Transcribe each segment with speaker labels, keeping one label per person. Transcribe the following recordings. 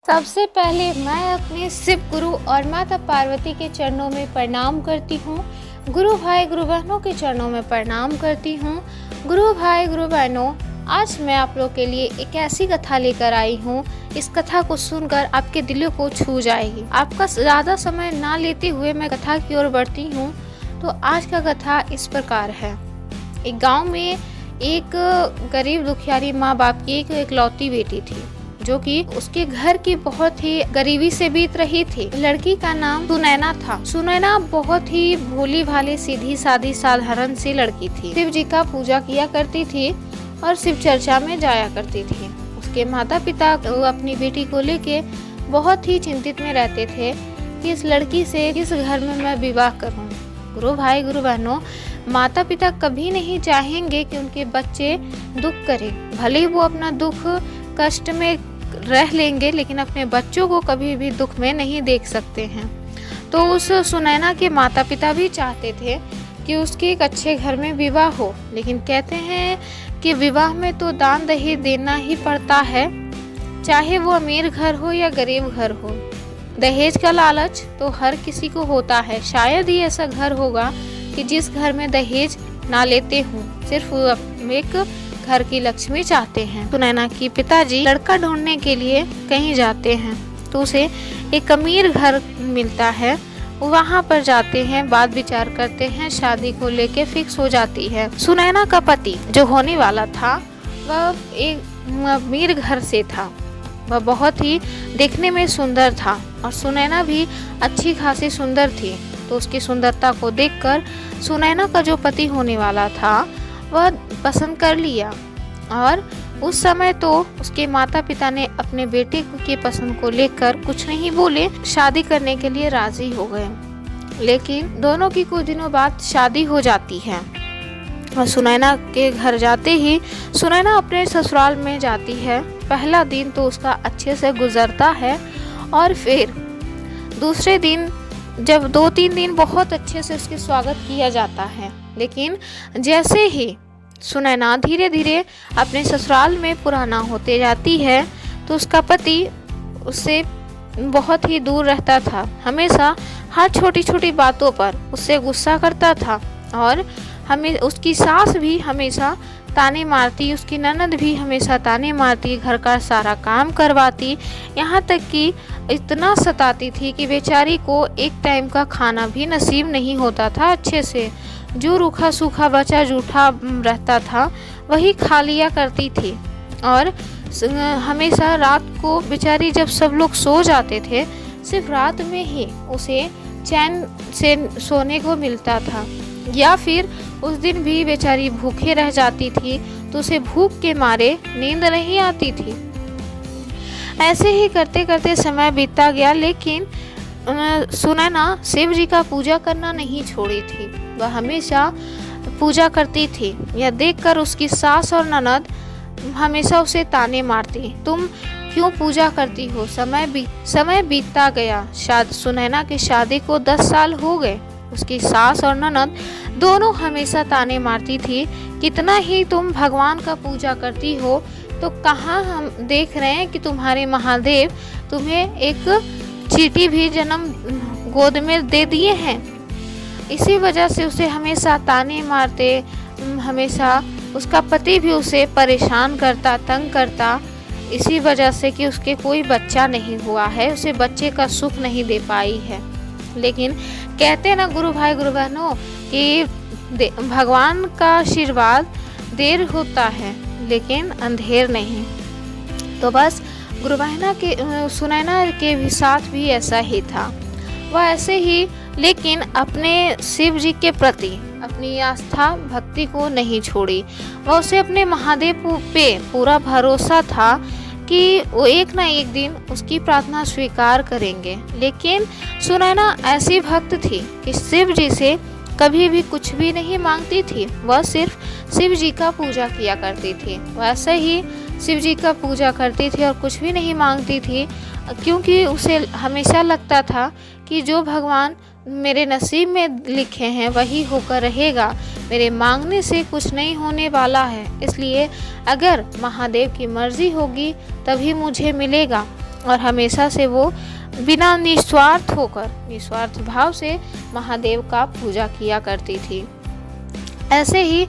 Speaker 1: सबसे पहले मैं अपने शिव गुरु और माता पार्वती के चरणों में प्रणाम करती हूँ। गुरु भाई गुरु बहनों के चरणों में प्रणाम करती हूँ। गुरु भाई गुरु बहनों, आज मैं आप लोग के लिए एक ऐसी कथा लेकर आई हूँ। इस कथा को सुनकर आपके दिलों को छू जाएगी। आपका ज़्यादा समय ना लेते हुए मैं कथा की ओर बढ़ती हूँ। तो आज का कथा इस प्रकार है। एक गांव में एक गरीब दुखियारी माँ बाप की एक इकलौती बेटी थी, जो कि उसके घर की बहुत ही गरीबी से बीत रही थी। लड़की का नाम सुनैना था। सुनैना बहुत ही भोली भाली, सीधी सादी, साधारण सी लड़की थी। शिव जी का पूजा किया करती थी और शिव चर्चा में जाया करती थी। उसके माता पिता अपनी बेटी को लेके बहुत ही चिंतित में रहते थे कि इस लड़की से किस घर में मैं विवाह करूं। गुरु भाई गुरु बहनों, माता पिता कभी नहीं चाहेंगे कि उनके बच्चे दुख करें। भले ही वो अपना दुख कष्ट में रह लेंगे, लेकिन अपने बच्चों को कभी भी दुख में नहीं देख सकते हैं। तो उस सुनैना के माता पिता भी चाहते थे कि उसके एक अच्छे घर में विवाह हो, लेकिन कहते हैं कि विवाह में तो दान दहेज देना ही पड़ता है, चाहे वो अमीर घर हो या गरीब घर हो। दहेज का लालच तो हर किसी को होता है। शायद ही ऐसा घर होगा कि जिस घर में दहेज ना लेते हों, सिर्फ एक घर की लक्ष्मी चाहते हैं। सुनैना की पिताजी लड़का ढूंढने के लिए कहीं जाते हैं, तो उसे एक अमीर घर मिलता है। वहां पर जाते हैं, बात विचार करते हैं, शादी को लेके फिक्स हो जाती है। सुनैना का पति जो होने वाला था वह एक अमीर घर से था। वह बहुत ही देखने में सुंदर था और सुनैना भी अच्छी खासी सुंदर थी। तो उसकी सुंदरता को देखकर सुनैना का जो पति होने वाला था वह पसंद कर लिया। और उस समय तो उसके माता पिता ने अपने बेटे की पसंद को लेकर कुछ नहीं बोले, शादी करने के लिए राजी हो गए। लेकिन दोनों की कुछ दिनों बाद शादी हो जाती है और सुनैना के घर जाते ही सुनैना अपने ससुराल में जाती है। पहला दिन तो उसका अच्छे से गुजरता है और फिर दूसरे दिन जब 2-3 दिन बहुत अच्छे से उसके स्वागत किया जाता है, लेकिन जैसे ही सुनैना धीरे धीरे अपने ससुराल में पुराना होते जाती है तो उसका पति उससे बहुत ही दूर रहता था। हमेशा हर छोटी छोटी बातों पर उससे गुस्सा करता था और हमें उसकी सास भी हमेशा ताने मारती, उसकी ननद भी हमेशा ताने मारती, घर का सारा काम करवाती, यहाँ तक कि इतना सताती थी कि बेचारी को एक टाइम का खाना भी नसीब नहीं होता था अच्छे से। जो रूखा सूखा बचा जूठा रहता था वही खा लिया करती थी। और हमेशा रात को बेचारी जब सब लोग सो जाते थे, सिर्फ रात में ही उसे चैन से सोने को मिलता था, या फिर उस दिन भी बेचारी भूखे रह जाती थी तो उसे भूख के मारे नींद नहीं आती थी। ऐसे ही करते करते समय बीतता गया, लेकिन सुनैना शिव जी का पूजा करना नहीं छोड़ी थी। वह हमेशा पूजा करती थी। यह देखकर उसकी सास और ननद हमेशा उसे ताने मारती, तुम क्यों पूजा करती हो। समय बीतता गया। सुनैना की शादी को 10 साल हो गए। उसकी सास और ननद दोनों हमेशा ताने मारती थी, कितना ही तुम भगवान का पूजा करती हो, तो कहाँ हम देख रहे हैं कि तुम्हारे महादेव तुम्हें एक चींटी भी जन्म गोद में दे दिए हैं। इसी वजह से उसे हमेशा ताने मारते, हमेशा उसका पति भी उसे परेशान करता, तंग करता, इसी वजह से कि उसके कोई बच्चा नहीं हुआ है, उसे बच्चे का सुख नहीं दे पाई है। लेकिन कहते ना गुरु भाई गुरु बहनों कि भगवान का आशीर्वाद देर होता है लेकिन अंधेर नहीं। तो बस सुनैना के भी साथ भी ऐसा ही था। वह ऐसे ही, लेकिन अपने शिव जी के प्रति अपनी आस्था भक्ति को नहीं छोड़ी। वह उसे अपने महादेव पे पूरा भरोसा था कि वो एक ना एक दिन उसकी प्रार्थना स्वीकार करेंगे। लेकिन सुनैना ऐसी भक्त थी कि शिव जी से कभी भी कुछ भी नहीं मांगती थी। वह सिर्फ शिव जी का पूजा किया करती थी। वैसे ही शिव जी का पूजा करती थी और कुछ भी नहीं मांगती थी, क्योंकि उसे हमेशा लगता था कि जो भगवान मेरे नसीब में लिखे हैं वही होकर रहेगा। मेरे मांगने से कुछ नहीं होने वाला है, इसलिए अगर महादेव की मर्जी होगी तभी मुझे मिलेगा। और हमेशा से वो बिना निस्वार्थ भाव से महादेव का पूजा किया करती थी। ऐसे ही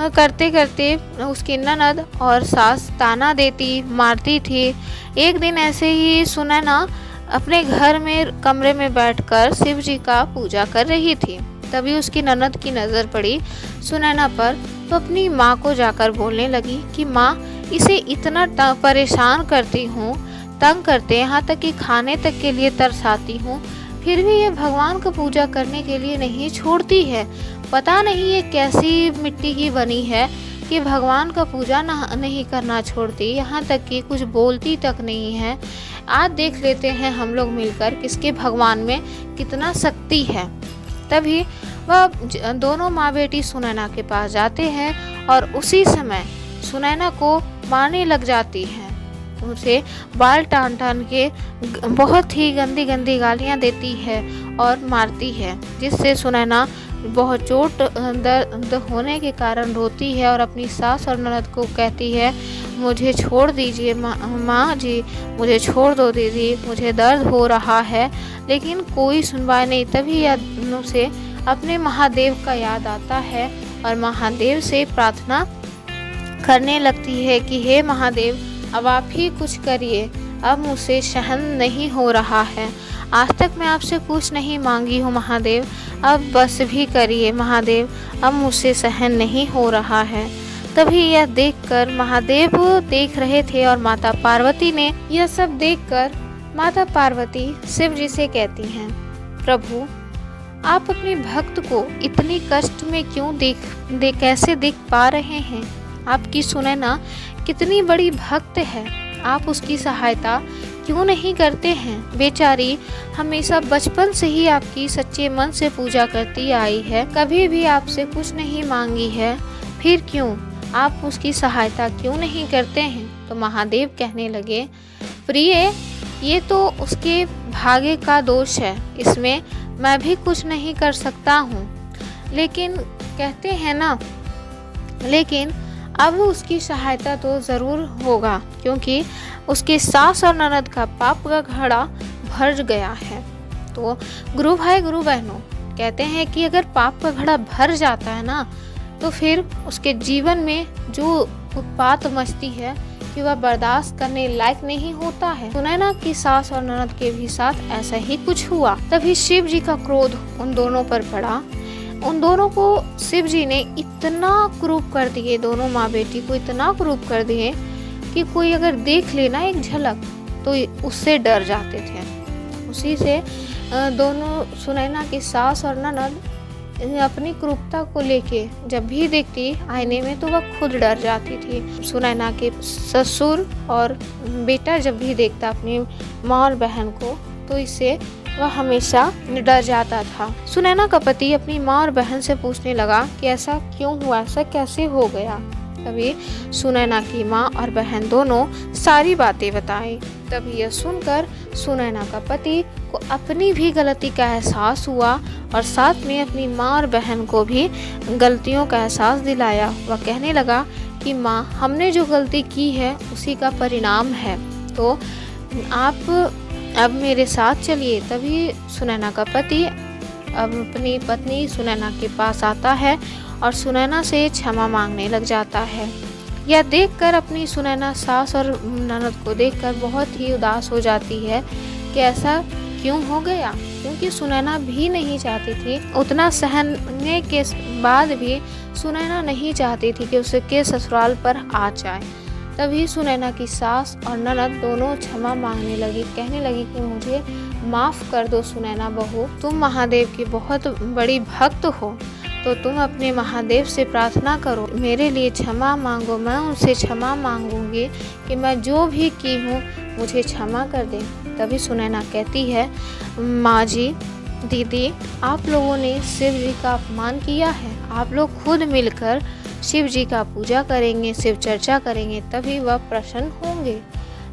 Speaker 1: करते करते उसकी ननद और सास ताना देती, मारती थी। एक दिन ऐसे ही सुनैना अपने घर में कमरे में बैठकर शिव जी का पूजा कर रही थी। तभी उसकी ननद की नज़र पड़ी सुनैना पर, तो अपनी माँ को जाकर बोलने लगी कि माँ, इसे इतना परेशान करती हूँ, तंग करते, यहाँ तक कि खाने तक के लिए तरसाती हूँ, फिर भी ये भगवान का पूजा करने के लिए नहीं छोड़ती है। पता नहीं ये कैसी मिट्टी की बनी है कि भगवान का पूजा नहीं करना छोड़ती, यहाँ तक कि कुछ बोलती तक नहीं है। आज देख लेते हैं हम लोग मिलकर किसके भगवान में कितना शक्ति है। तभी वह दोनों माँ बेटी सुनैना के पास जाते हैं और उसी समय सुनैना को मारने लग जाती हैं। उसे बाल टान के बहुत ही गंदी गंदी गालियाँ देती है और मारती है, जिससे सुनैना बहुत चोट दर्द होने के कारण रोती है और अपनी सास और ननद को कहती है, मुझे छोड़ दीजिए माँ जी, मुझे छोड़ दो दीदी, मुझे दर्द हो रहा है। लेकिन कोई सुनवाई नहीं। तभी यह उसे अपने महादेव का याद आता है और महादेव से प्रार्थना करने लगती है कि हे महादेव, अब आप ही कुछ करिए, अब मुझसे सहन नहीं हो रहा है। आज तक मैं आपसे कुछ नहीं मांगी हूँ महादेव, अब बस भी करिए महादेव, अब मुझसे सहन नहीं हो रहा है। तभी यह देखकर महादेव देख रहे थे और माता पार्वती ने यह सब देखकर माता पार्वती शिव जी से कहती हैं, प्रभु, आप अपने भक्त को इतनी कष्ट में क्यों कैसे देख पा रहे हैं? आपकी सुनैना कितनी बड़ी भक्त है, आप उसकी सहायता क्यों नहीं करते हैं? बेचारी हमेशा बचपन से ही आपकी सच्चे मन से पूजा करती आई है, कभी भी आपसे कुछ नहीं मांगी है, फिर क्यों आप उसकी सहायता क्यों नहीं करते हैं? तो महादेव कहने लगे, प्रिय, ये तो उसके भाग्य का दोष है, इसमें मैं भी कुछ नहीं कर सकता हूँ। लेकिन कहते हैं ना, लेकिन अब उसकी सहायता तो ज़रूर होगा, क्योंकि उसके सास और ननद का पाप का घड़ा भर गया है। तो गुरु भाई गुरु बहनों, कहते हैं कि अगर पाप का घड़ा भर जाता है ना, तो फिर उसके जीवन में जो उत्पात मचती है कि वह बर्दाश्त करने लायक नहीं होता है। सुनैना की सास और ननद के भी साथ ऐसा ही कुछ हुआ। तभी शिव जी का क्रोध उन दोनों पर पड़ा। उन दोनों को शिव जी ने इतना क्रूप कर दिए, दोनों माँ बेटी को इतना क्रूप कर दिए कि कोई अगर देख लेना एक झलक तो उससे डर जाते थे। उसी से दोनों सुनैना की सास और ननद अपनी क्रूरता को लेके जब भी देखती आईने में तो वह खुद डर जाती थी। सुनैना के ससुर और बेटा जब भी देखता अपनी माँ और बहन को तो इससे वह हमेशा डर जाता था। सुनैना का पति अपनी माँ और बहन से पूछने लगा कि ऐसा क्यों हुआ, ऐसा कैसे हो गया। तभी सुनैना की माँ और बहन दोनों सारी बातें बताई। तभी यह सुनकर सुनैना का पति को अपनी भी गलती का एहसास हुआ और साथ में अपनी माँ और बहन को भी गलतियों का एहसास दिलाया। वह कहने लगा कि माँ, हमने जो गलती की है उसी का परिणाम है, तो आप अब मेरे साथ चलिए। तभी सुनैना का पति अब अपनी पत्नी सुनैना के पास आता है और सुनैना से क्षमा मांगने लग जाता है। यह देखकर अपनी सुनैना सास और ननद को देखकर बहुत ही उदास हो जाती है कि ऐसा क्यों हो गया, क्योंकि सुनैना भी नहीं चाहती थी, उतना सहने के बाद भी सुनैना नहीं चाहती थी कि उसके ससुराल पर आ जाए। तभी सुनैना की सास और ननद दोनों क्षमा मांगने लगी, कहने लगी कि मुझे माफ़ कर दो सुनैना बहू, तुम महादेव की बहुत बड़ी भक्त हो, तो तुम अपने महादेव से प्रार्थना करो, मेरे लिए क्षमा मांगो, मैं उनसे क्षमा मांगूंगी कि मैं जो भी की हूँ मुझे क्षमा कर दें। तभी सुनैना कहती है, माँ जी, दीदी, आप लोगों ने शिव जी का अपमान किया है, आप लोग खुद मिलकर शिव जी का पूजा करेंगे, शिव चर्चा करेंगे, तभी वह प्रसन्न होंगे।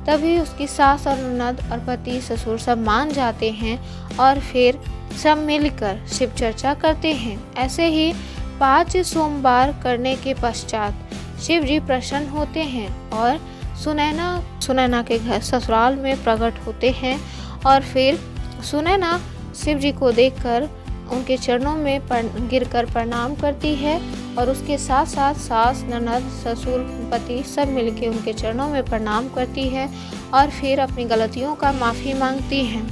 Speaker 1: तभी उसकी सास और ननद और पति ससुर सब मान जाते हैं और फिर सब मिलकर शिव चर्चा करते हैं। ऐसे ही 5 सोमवार करने के पश्चात शिव जी प्रसन्न होते हैं और सुनैना के घर ससुराल में प्रकट होते हैं और फिर सुनैना शिव जी को देखकर उनके चरणों में गिरकर प्रणाम करती है और उसके साथ साथ सास, ननद, ससुर, पति सब मिलके उनके चरणों में प्रणाम करती है और फिर अपनी गलतियों का माफ़ी मांगती हैं।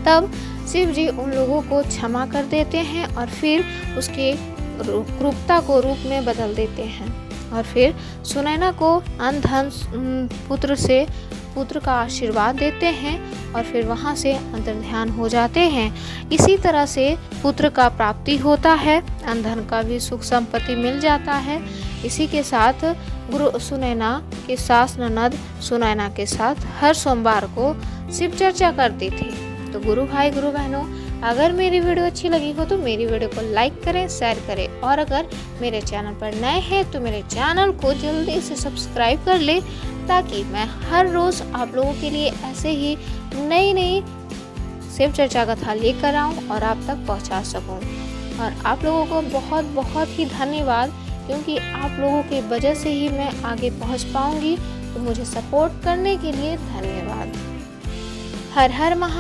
Speaker 1: तब शिव जी उन लोगों को क्षमा कर देते हैं और फिर उसके क्रूरता को रूप में बदल देते हैं और फिर सुनैना को अन्न धन पुत्र का आशीर्वाद देते हैं और फिर वहाँ से अंतर्ध्यान हो जाते हैं। इसी तरह से पुत्र का प्राप्ति होता है, अन्न धन का भी सुख संपत्ति मिल जाता है। इसी के साथ गुरु सुनैना के सास ननद सुनैना के साथ हर सोमवार को शिव चर्चा करती थी। तो गुरु भाई गुरु बहनों, अगर मेरी वीडियो अच्छी लगी हो तो मेरी वीडियो को लाइक करें, शेयर करें और अगर मेरे चैनल पर नए हैं तो मेरे चैनल को जल्दी से सब्सक्राइब कर लें ताकि मैं हर रोज़ आप लोगों के लिए ऐसे ही नई शिव चर्चा कथा लेकर आऊँ और आप तक पहुंचा सकूं। और आप लोगों को बहुत बहुत ही धन्यवाद, क्योंकि आप लोगों की वजह से ही मैं आगे पहुंच पाऊंगी। तो मुझे सपोर्ट करने के लिए धन्यवाद। हर हर महा